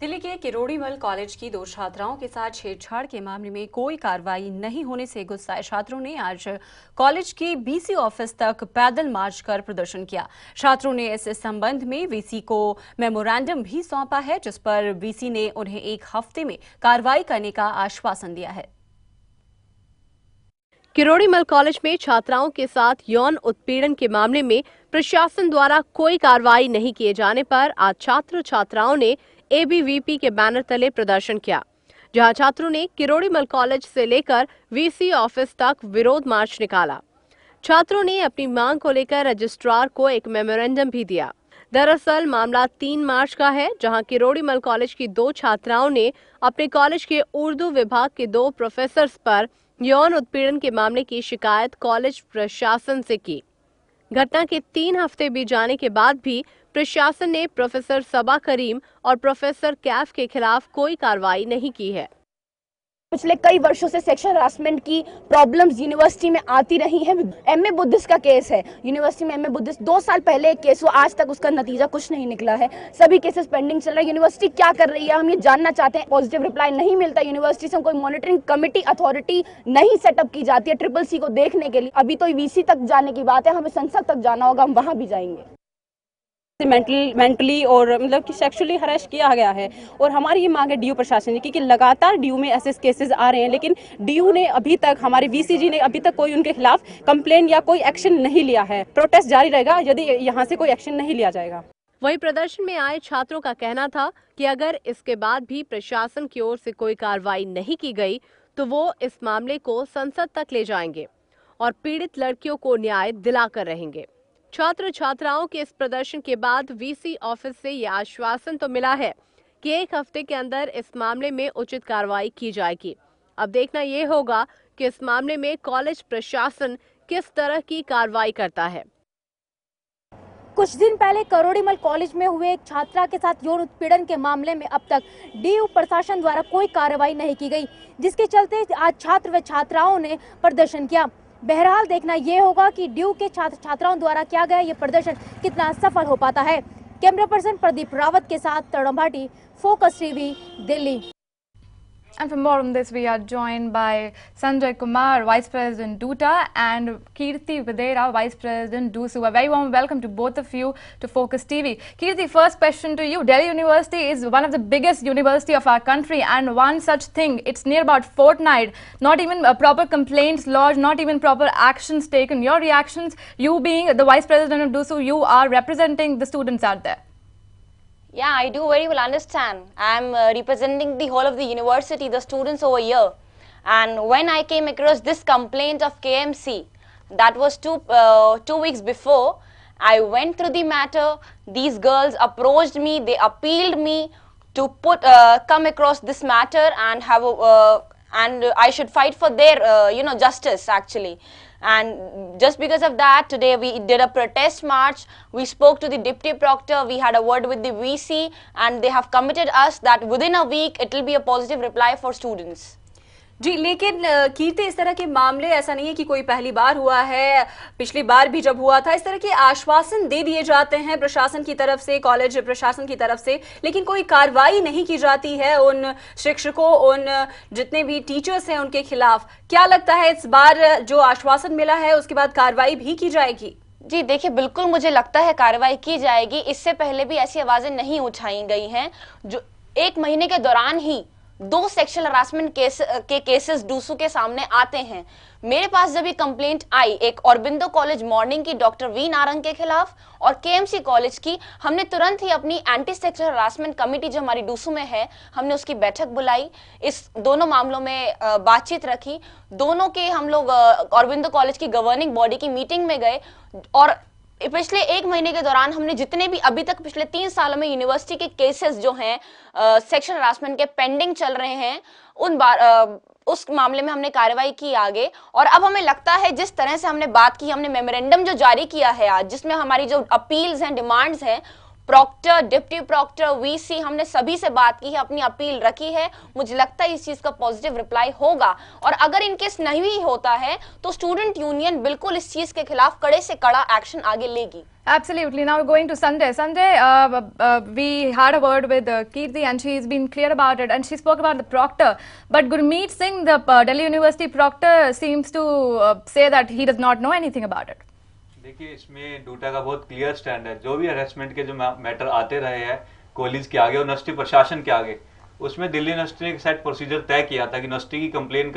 दिल्ली के किरोड़ीमल कॉलेज की दो छात्राओं के साथ छेड़छाड़ के मामले में कोई कार्रवाई नहीं होने से गुस्साए छात्रों ने आज कॉलेज की वीसी ऑफिस तक पैदल मार्च कर प्रदर्शन किया। छात्रों ने इस संबंध में वीसी को मेमोरेंडम भी सौंपा है, जिस पर वीसी ने उन्हें 1 हफ्ते में कार्रवाई करने का आश्वासन दिया है। किरोड़ीमल कॉलेज में छात्राओं के साथ यौन उत्पीड़न के मामले में प्रशासन द्वारा कोई कार्रवाई नहीं किए जाने पर आज छात्र छात्राओं ने एबीवीपी के बैनर तले प्रदर्शन किया, जहां छात्रों ने किरोड़ीमल कॉलेज से लेकर वीसी ऑफिस तक विरोध मार्च निकाला। छात्रों ने अपनी मांग को लेकर रजिस्ट्रार को एक मेमोरेंडम भी दिया। दरअसल मामला 3 मार्च का है, जहां किरोड़ीमल कॉलेज की 2 छात्राओं ने अपने कॉलेज के उर्दू विभाग के 2 प्रोफेसर्स पर यौन उत्पीड़न के मामले की शिकायत कॉलेज प्रशासन से की। घटना के 3 हफ्ते बीत जाने के बाद भी प्रशासन ने प्रोफेसर सबा करीम और प्रोफेसर कैफ के खिलाफ कोई कार्रवाई नहीं की है। पिछले कई वर्षों से सेक्सुअल हरासमेंट की प्रॉब्लम्स यूनिवर्सिटी में आती रही हैं। एमए बुद्धिस्ट का केस है, यूनिवर्सिटी में एमए बुद्धिस्ट 2 साल पहले एक केस हुआ, आज तक उसका नतीजा कुछ नहीं निकला है। सभी केसेस पेंडिंग चल रहा है। यूनिवर्सिटी क्या कर रही है, हम ये जानना चाहते हैं। पॉजिटिव रिप्लाई नहीं मिलता यूनिवर्सिटी से। कोई मॉनिटरिंग कमेटी अथॉरिटी नहीं सेटअप की जाती है ट्रिपल सी को देखने के लिए। अभी तो वीसी तक जाने की बात है, हमें संसद तक जाना होगा, हम वहां भी जाएंगे। मेंटली और मतलब कि सेक्सुअली हरेस किया गया है और हमारी ये मांग है डीयू प्रशासन की, क्योंकि लगातार डीयू में ऐसे केसेस आ रहे हैं, लेकिन डीयू ने अभी तक, हमारे वीसीजी ने अभी तक कोई उनके खिलाफ कंप्लेन या कोई एक्शन नहीं लिया है। प्रोटेस्ट जारी रहेगा यदि यहाँ से कोई एक्शन नहीं लिया जाएगा। वहीं प्रदर्शन में आए छात्रों का कहना था कि अगर इसके बाद भी प्रशासन की ओर से कोई कार्रवाई नहीं की गई तो वो इस मामले को संसद तक ले जाएंगे और पीड़ित लड़कियों को न्याय दिलाकर रहेंगे। छात्र छात्राओं के इस प्रदर्शन के बाद वीसी ऑफिस से ये आश्वासन तो मिला है कि 1 हफ्ते के अंदर इस मामले में उचित कार्रवाई की जाएगी। अब देखना ये होगा कि इस मामले में कॉलेज प्रशासन किस तरह की कार्रवाई करता है। कुछ दिन पहले किरोड़ीमल कॉलेज में हुए एक छात्रा के साथ यौन उत्पीड़न के मामले में अब तक डीयू प्रशासन द्वारा कोई कार्रवाई नहीं की गई, जिसके चलते आज छात्र व छात्राओं ने प्रदर्शन किया। बहरहाल देखना ये होगा कि डीयू के छात्र छात्राओं द्वारा किया गया ये प्रदर्शन कितना सफल हो पाता है। कैमरा पर्सन प्रदीप रावत के साथ Tarun Bhati, Focus TV, Delhi. And for more on this, we are joined by Sanjay Kumar, Vice President DUTA, and Kirti Videra, Vice President DUSU. A very warm welcome to both of you to Focus TV. Kirti, first question to you. Delhi University is one of the biggest university of our country, and one such thing, it's near about fortnight, not even proper complaints lodged, not even proper actions taken. Your reactions, you being the Vice President of DUSU, you are representing the students out there. Yeah, I do very well understand. I'm representing the whole of the university, the students over here. And when I came across this complaint of KMC, that was two weeks before, I went through the matter. These girls approached me, they appealed me to come across this matter and have and I should fight for their justice actually. And just because of that, today we did a protest march. We spoke to the deputy proctor, we had a word with the VC, and they have committed us that within a week it will be a positive reply for students. जी, लेकिन कीर्ति, इस तरह के मामले ऐसा नहीं है कि कोई पहली बार हुआ है, पिछली बार भी जब हुआ था इस तरह के आश्वासन दे दिए जाते हैं प्रशासन की तरफ से, कॉलेज प्रशासन की तरफ से, लेकिन कोई कार्रवाई नहीं की जाती है उन शिक्षकों, उन जितने भी टीचर्स हैं उनके खिलाफ। क्या लगता है इस बार जो आश्वासन मिला है उसके बाद कार्रवाई भी की जाएगी? जी देखिए, बिल्कुल मुझे लगता है कार्रवाई की जाएगी। इससे पहले भी ऐसी आवाजें नहीं उठाई गई हैं। जो 1 महीने के दौरान ही 2 सेक्सुअल हरासमेंट केसेस डूसू के सामने आते हैं। मेरे पास जब ये कंप्लेंट आई, एक औरबिंदो कॉलेज मॉर्निंग की डॉक्टर वी नारंग के खिलाफ और केएमसी कॉलेज की, हमने तुरंत ही अपनी एंटी सेक्सुअल हरासमेंट कमेटी जो हमारी डूसू में है, हमने उसकी बैठक बुलाई। इस दोनों मामलों में बातचीत रखी। दोनों के हम लोग औरबिंदो कॉलेज की गवर्निंग बॉडी की मीटिंग में गए और पिछले 1 महीने के दौरान हमने जितने भी अभी तक पिछले 3 सालों में यूनिवर्सिटी के केसेस जो हैं सेक्सुअल हरासमेंट के पेंडिंग चल रहे हैं, उस मामले में हमने कार्रवाई की आगे। और अब हमें लगता है जिस तरह से हमने बात की, हमने मेमोरेंडम जो जारी किया है आज, जिसमें हमारी जो अपील्स हैं, डिमांड्स हैं, प्रॉक्टर, डिप्टी प्रॉक्टर, वीसी, हमने सभी से बात की है, अपनी अपील रखी है। मुझे लगता है इस चीज का पॉजिटिव रिप्लाई होगा, और अगर इनकेस नहीं भी होता है तो स्टूडेंट यूनियन बिल्कुल इस चीज के खिलाफ कड़े से कड़ा एक्शन आगे लेगी। Absolutely. Now we're going to Sanjay. Sanjay, we had a word with Kirti and she's been clear about it and she spoke about the proctor. But Gurmeet Singh, the Delhi University proctor, seems to say that he does not know anything about it. देखिए, इसमें due to का बहुत clear stand है। जो भी harassment के जो matter आते रहे हैं कॉलेज के आगे और यूनिवर्सिटी प्रशासन के आगे, उसमें दिल्ली यूनिवर्सिटी ने एक सेट प्रोसीजर तय किया था कि यूनिवर्सिटी की कंप्लेन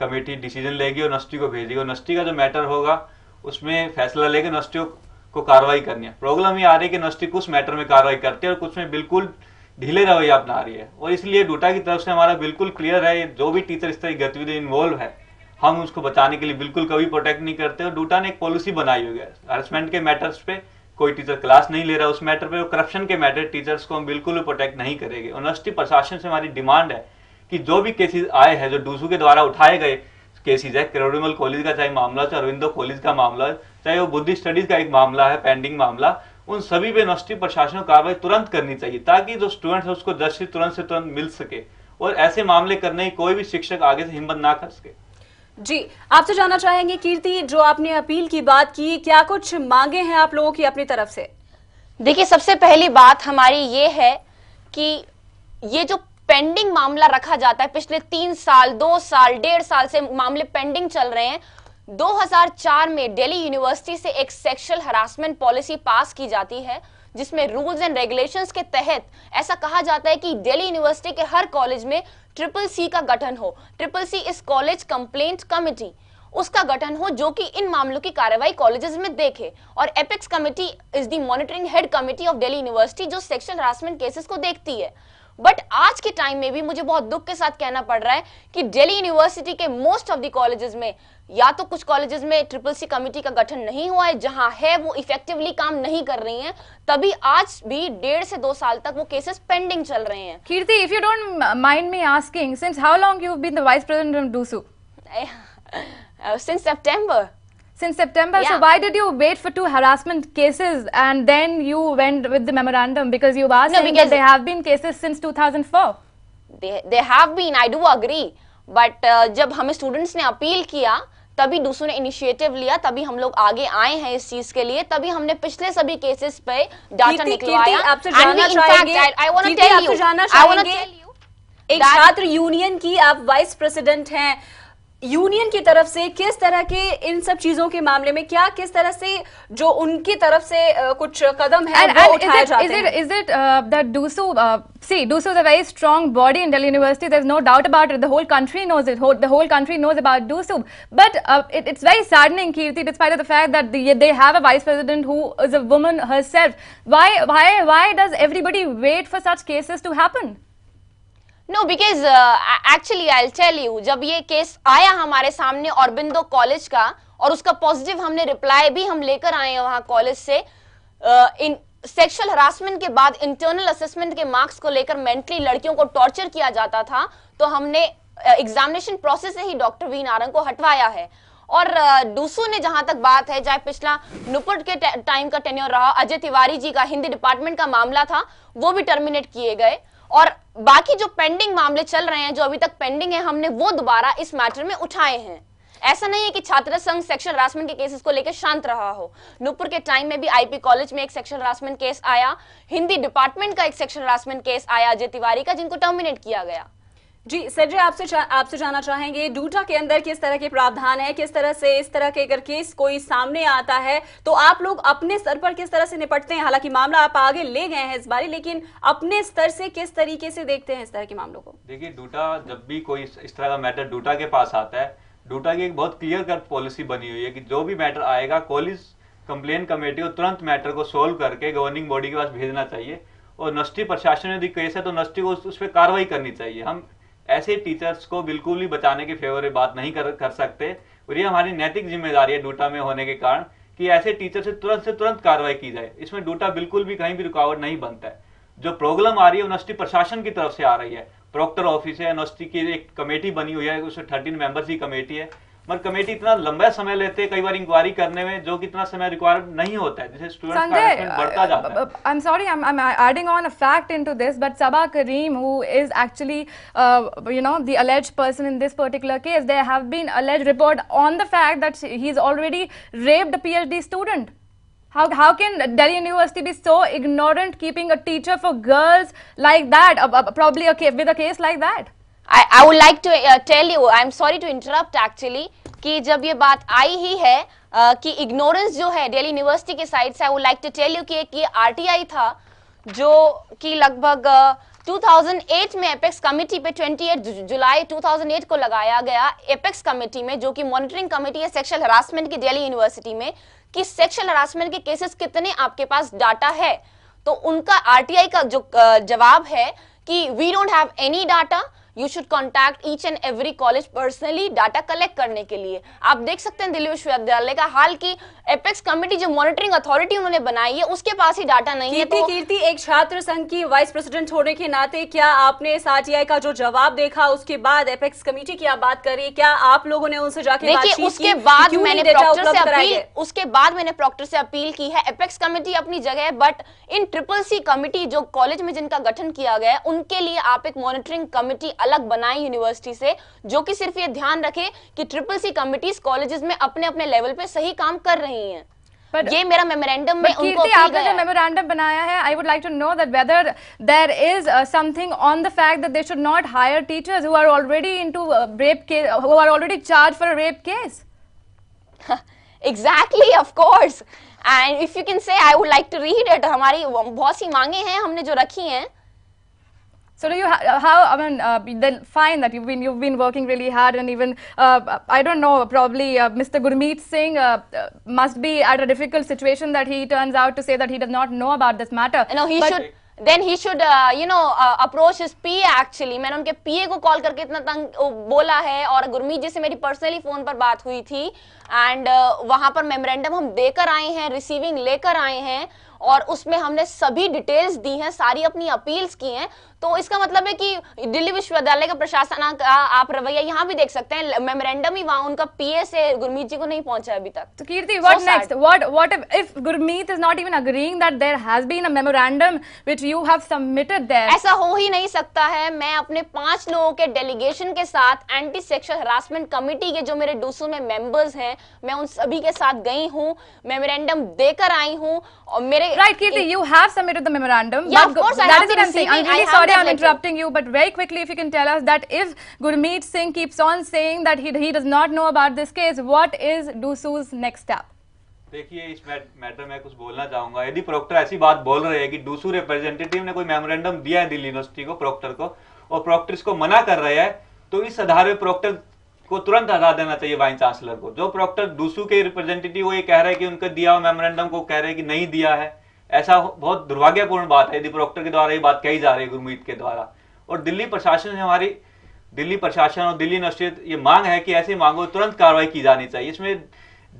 कमेटी डिसीजन लेगी और यूनिवर्सिटी को भेजेगी। यूनिवर्सिटी का जो मैटर होगा उसमें फैसला लेकर यूनिवर्सिटी को कार्रवाई करनी है। प्रॉब्लम ये आ रही है कि यूनिवर्सिटी कुछ मैटर में कार्रवाई करती है और कुछ में बिल्कुल ढीले रवैया अपना रही है, और इसलिए डूटा की तरफ से हमारा बिल्कुल क्लियर है, जो भी टीचर इस तरह की गतिविधि इन्वॉल्व है हम उसको बचाने के लिए बिल्कुल कभी प्रोटेक्ट नहीं करते। और डूटा ने एक पॉलिसी बनाई हुई है, हरेसमेंट के मैटर्स पे कोई टीचर क्लास नहीं ले रहा उस मैटर पे, और करप्शन के मैटर टीचर्स को हम बिल्कुल भी प्रोटेक्ट नहीं करेंगे। यूनिवर्सिटी प्रशासन से हमारी डिमांड है कि जो भी केसेस आए हैं, जो डूसू के द्वारा उठाए गए केसेस है, करोड़ीमल कॉलेज का चाहे मामला, चाहे अरविंदो कॉलेज का मामला, चाहे वो बुद्धिस्ट स्टडीज का एक मामला है, पेंडिंग मामला, उन सभी पे यूनिवर्सिटी प्रशासन को कार्रवाई तुरंत करनी चाहिए ताकि जो स्टूडेंट्स है उसको जस्टिस तुरंत से तुरंत मिल सके और ऐसे मामले करने की कोई भी शिक्षक आगे से हिम्मत ना कर सके। जी, आपसे जानना चाहेंगे कीर्ति, जो आपने अपील की बात की, क्या कुछ मांगे हैं आप लोगों की अपनी तरफ से? देखिए, सबसे पहली बात हमारी ये है कि ये जो पेंडिंग मामला रखा जाता है, पिछले 3 साल 2 साल 1.5 साल से मामले पेंडिंग चल रहे हैं। 2004 में दिल्ली यूनिवर्सिटी से एक सेक्सुअल हरासमेंट पॉलिसी पास की जाती है जिसमें रूल्स एंड रेगुलेशंस के तहत ऐसा कहा जाता है कि दिल्ली यूनिवर्सिटी के हर कॉलेज में CCC का गठन हो। CCC इस कॉलेज कंप्लेंट कमेटी, उसका गठन हो जो कि इन मामलों की कार्रवाई कॉलेजेस में देखे, और apex committee is the monitoring head committee of Delhi university जो सेक्सुअल हरासमेंट केसेस को देखती है। बट आज के टाइम में भी मुझे बहुत दुख के साथ कहना पड़ रहा है कि दिल्ली यूनिवर्सिटी के मोस्ट ऑफ द कॉलेजेस में या तो कुछ कॉलेजेस में CCC कमेटी का गठन नहीं हुआ है, जहां है वो इफेक्टिवली काम नहीं कर रही हैं, तभी आज भी 1.5 से 2 साल तक वो केसेस पेंडिंग चल रहे हैं। Kirti, if you don't mind me asking, since how long you've been the vice president of DUSU? Since September. Since September. Yeah. So why did you wait for 2 harassment cases and then you went with the memorandum? Because you are saying that there have been cases since 2004. They have been, I do agree. But जब हमें students ने appeal किया तभी DUSU ने initiative लिया, तभी हम लोग आगे आए हैं इस चीज के लिए, तभी हमने पिछले सभी केसेस पे डाटा निकलवाया। आपसे जानना चाहेंगे, एक छात्र यूनियन की आप वाइस प्रेसिडेंट हैं, यूनियन की तरफ से किस तरह के इन सब चीजों के मामले में क्या किस तरह से जो उनकी तरफ से कुछ कदम है वो उठाए जाते हैं? Is it that DUSU, DUSU is a very strong body in Delhi University. There's no doubt about it. The whole country knows it. The whole country knows about DUSU. But it's very saddening, Kirti, despite of the fact that they have a vice president who is a woman herself. Why does everybody wait for such cases to happen? No, because actually I'll tell you, जब ये case आया हमारे सामने Aurobindo college का और उसका positive हमने reply भी हम लेकर आए हैं वहां कॉलेज से, इन सेक्सुअल हरासमेंट के बाद इंटरनल असेसमेंट के मार्क्स को लेकर मेंटली लड़कियों को टॉर्चर किया जाता था, तो हमने एग्जामिनेशन प्रोसेस से ही डॉक्टर वी नारंग को हटवाया है। और डूसू ने जहां तक बात है, चाहे पिछला नुपुर के टाइम का टेन्योर रहा, अजय तिवारी जी का हिंदी डिपार्टमेंट का मामला था, वो भी टर्मिनेट किए गए, और बाकी जो पेंडिंग मामले चल रहे हैं जो अभी तक पेंडिंग है, हमने वो दोबारा इस मैटर में उठाए हैं। ऐसा नहीं है कि छात्र संघ सेक्सुअल हरासमेंट के केसेस को लेकर शांत रहा हो। नुपुर के टाइम में भी आईपी कॉलेज में एक सेक्सुअल हरासमेंट केस आया, हिंदी डिपार्टमेंट का एक सेक्सुअल हरासमेंट केस आया अजय तिवारी का, जिनको टर्मिनेट किया गया। जी संजय, आपसे जानना चाहेंगे, डूटा के अंदर किस तरह के प्रावधान है, किस तरह से इस तरह के अगर केस कोई सामने आता है तो आप लोग अपने स्तर पर किस तरह से निपटते हैं? हालांकि मामला आप आगे ले गए हैं इस बार, लेकिन अपने स्तर से किस तरीके से देखते हैं इस तरह के मामलों को? देखिए, डूटा जब भी कोई इस तरह का मैटर डूटा के पास आता है, डूटा की एक बहुत क्लियर कट पॉलिसी बनी हुई है कि जो भी मैटर आएगा कॉलेज कंप्लेन कमेटी को तुरंत मैटर को सोल्व करके गवर्निंग बॉडी के पास भेजना चाहिए, और यूनिवर्सिटी प्रशासन में यदि केस है तो यूनिवर्सिटी को उस पर कार्रवाई करनी चाहिए। हम ऐसे टीचर्स को बिल्कुल भी बचाने के फेवर में बात नहीं कर सकते, और ये हमारी नैतिक जिम्मेदारी है डूटा में होने के कारण कि ऐसे टीचर से तुरंत कार्रवाई की जाए। इसमें डूटा बिल्कुल भी कहीं भी रुकावट नहीं बनता है। जो प्रॉब्लम आ रही है यूनिवर्सिटी प्रशासन की तरफ से आ रही है, प्रॉक्टर ऑफिस है, यूनिवर्सिटी की एक कमेटी बनी हुई है, उसमें 13 मेंबर्स की कमेटी है, मगर कमेटी इतना लंबा समय लेते हैं कई बार इंक्वायरी करने में, जो कि इतना समय रिक्वायर नहीं होता है, जिससे स्टूडेंट्स का हरासमेंट बढ़ता जाता है। I'm sorry, I'm adding on a fact into this, but Sabah Kareem, who is actually, the alleged person in this particular case, there have been alleged report on the fact that he's already raped a PhD student. How can Delhi University be so ignorant, keeping a teacher for girls like that, probably with a case like that? I would like to tell you, I'm sorry to interrupt actually, कि जब ये बात आई ही है कि ignorance जो है Delhi university के side से, I would like to tell you कि एक ये आरटीआई था जो कि लगभग 2008 में एपेक्स कमेटी पे 28 जुलाई 2008 को लगाया गया, एपेक्स कमेटी में, जो कि मॉनिटरिंग कमेटी है सेक्सुअल हरासमेंट की दिल्ली यूनिवर्सिटी में, कि सेक्सुअल हरासमेंट के केसेस कितने आपके पास डाटा है। तो उनका आरटीआई का जो जवाब है कि we don't have any data, you should contact each and every college personally data collect करने के लिए। आप देख सकते हैं दिल्ली विश्वविद्यालय का हाल की एपेक्स कमेटी जो मॉनिटरिंग अथॉरिटी उन्होंने बनाई है उसके पास ही डाटा नहीं है। तो कीर्ति, एक छात्र संघ की वाइस प्रेसिडेंट होने के नाते क्या आपने इस आरटीआई का जो जवाब देखा, उसके बाद एपेक्स कमेटी की आप बात करिए, क्या आप लोगों ने उनसे जाके बातचीत की? उसके बाद मैंने प्रॉक्टर से अपील की है। एपेक्स कमेटी अपनी जगह है, but in triple C committee जो कॉलेज में जिनका गठन किया गया है, उनके लिए आप एक मॉनिटरिंग कमेटी अलग बनाए यूनिवर्सिटी से, जो कि सिर्फ ये ध्यान रखे कि ट्रिपल सी कमिटीज कॉलेजेस में अपने अपने लेवल पे सही काम कर रही हैं। ये मेरा मेमोरेंडम में उनको आपने जो मेमोरेंडम बनाया है, I would like to know that whether there is something on the fact that they should not hire teachers who are already into rape case, who are already charged for a rape case. Exactly, of course, and if you can say I would like to read it. हमारी बहुत सी मांगे हैं हमने जो रखी हैं। So do you then fine that you've been working really hard, and even I don't know, probably Mr. Gurmeet Singh must be at a difficult situation that he turns out to say that he does not know about this matter. No, he should approach his PA actually. मैंने उनके PA को call करके इतना तंग बोला है, और गुरमीत जी से मेरी पर्सनली फोन पर बात हुई थी, एंड वहां पर मेमोरेंडम हम देकर आए हैं, रिसीविंग लेकर आए हैं, और उसमें हमने सभी डिटेल्स दी हैं, सारी अपनी अपील्स की हैं। तो इसका मतलब है कि दिल्ली विश्वविद्यालय का प्रशासन का आप रवैया यहाँ भी देख सकते हैं, मेमोरेंडम ही वहाँ उनका पीए से गुरमीत जी को नहीं पहुंचा अभी तक। तो कीर्ति, what next? What if Gurmeet is not even agreeing that there has been a memorandum which you have submitted there? ऐसा हो ही नहीं सकता है। मैं अपने 5 लोगों के डेलीगेशन के साथ एंटी सेक्सुअल हरासमेंट कमेटी के जो मेरे डूसू में मेंबर्स हैं, मैं उन सभी के साथ गई हूँ, मेमोरेंडम देकर आई हूँ, और मेरे Right, Kirti, you have submitted the memorandum. Yeah, of course, that is what I'm saying. I'm really sorry I'm interrupting you, but very quickly, if you can tell us that if Gurmeet Singh keeps on saying that he does not know about this case, what is DUSU's next step? देखिए, इस matter में कुछ बोलना चाहूंगा। यदि proctor ऐसी बात बोल रहे हैं कि डूसू रिप्रेजेंटेटिव ने कोई मेमोरेंडम दिया है दिल्ली यूनिवर्सिटी को, प्रोक्टर को, और प्रोक्टर इसको मना कर रहे हैं, तो इस आधार पर प्रोक्टर को तुरंत हटा देना चाहिए वाइस चांसलर को। जो प्रोक्टर डूसू के रिप्रेजेंटेटिव वो ये कह रहे हैं कि उनका दिया हुआ मेमोरेंडम को कह रहे हैं कि नहीं दिया है, ऐसा बहुत दुर्भाग्यपूर्ण बात है यदि प्रोक्टर के द्वारा ये बात कही जा रही है गुरमीत के द्वारा। और दिल्ली प्रशासन से हमारी दिल्ली प्रशासन और दिल्ली यूनिवर्सिटी ये मांग है कि ऐसी मांगों तुरंत कार्रवाई की जानी चाहिए। इसमें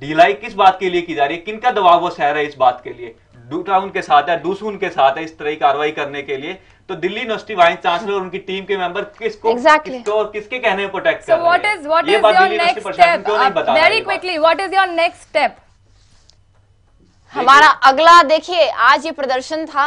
ढिलाई किस बात के लिए की जा रही है, किनका दबाव वो सह रहे हैं इस बात के लिए? डूटा उनके साथ है, डूसू उनके साथ है इस तरह की कार्रवाई करने के लिए। तो दिल्ली यूनिवर्सिटी वाइस चांसलर और उनकी टीम के मेंबर किसके कहने में प्रोटेक्ट कर रहे हैं? What is your next step? Very quickly, what is your next step? हमारा अगला, देखिए, आज ये प्रदर्शन था,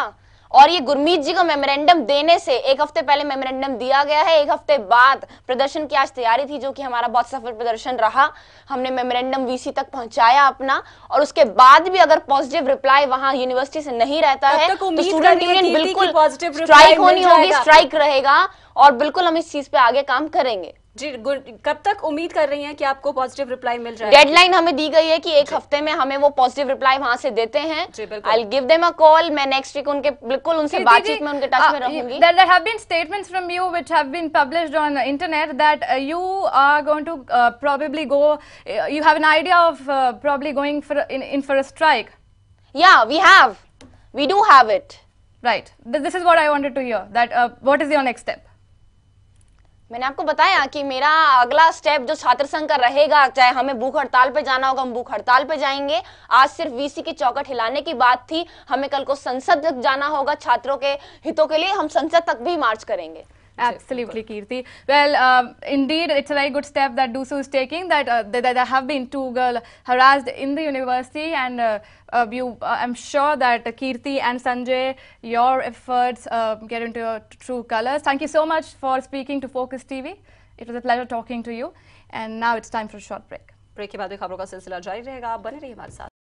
और ये गुरमीत जी को मेमोरेंडम देने से एक हफ्ते पहले मेमोरेंडम दिया गया है। एक हफ्ते बाद प्रदर्शन की आज तैयारी थी, जो कि हमारा बहुत सफल प्रदर्शन रहा। हमने मेमोरेंडम वीसी तक पहुंचाया अपना, और उसके बाद भी अगर पॉजिटिव रिप्लाई वहां यूनिवर्सिटी से नहीं रहता है तो स्टूडेंट यूनियन बिल्कुल स्ट्राइक होनी होगी, स्ट्राइक रहेगा, और बिल्कुल हम इस चीज पे आगे काम करेंगे। जी, कब तक उम्मीद कर रही हैं कि आपको पॉजिटिव रिप्लाई मिल जाएगा? डेडलाइन हमें दी गई है कि एक हफ्ते में हमें वो पॉजिटिव रिप्लाई वहां से देते हैं। I'll give them a call. मैं नेक्स्ट वीक उनसे बातचीत में उनके टच में रहूंगी। There have been statements from you which have been published on the internet that you are going to probably go. You have an idea of probably going for a strike. Yeah, we do have it. Right. This is what I wanted to hear. That what is your next step? मैंने आपको बताया कि मेरा अगला step जो छात्र संघ का रहेगा, चाहे हमें भूख हड़ताल पे जाना होगा हम भूख हड़ताल पे जाएंगे। आज सिर्फ वीसी की चौखट हिलाने की बात थी, हमें कल को संसद तक जाना होगा छात्रों के हितों के लिए, हम संसद तक भी मार्च करेंगे। Absolutely, Kirti. Well, indeed, it's a very good step that DUSU is taking. That there have been 2 girls harassed in the university, and I'm sure that Kirti and Sanjay, your efforts get into your true colors. Thank you so much for speaking to Focus TV. It was a pleasure talking to you. And now it's time for a short break. Break के बाद भी खबरों का सिलसिला जारी रहेगा, आप बने रहिए हमारे साथ।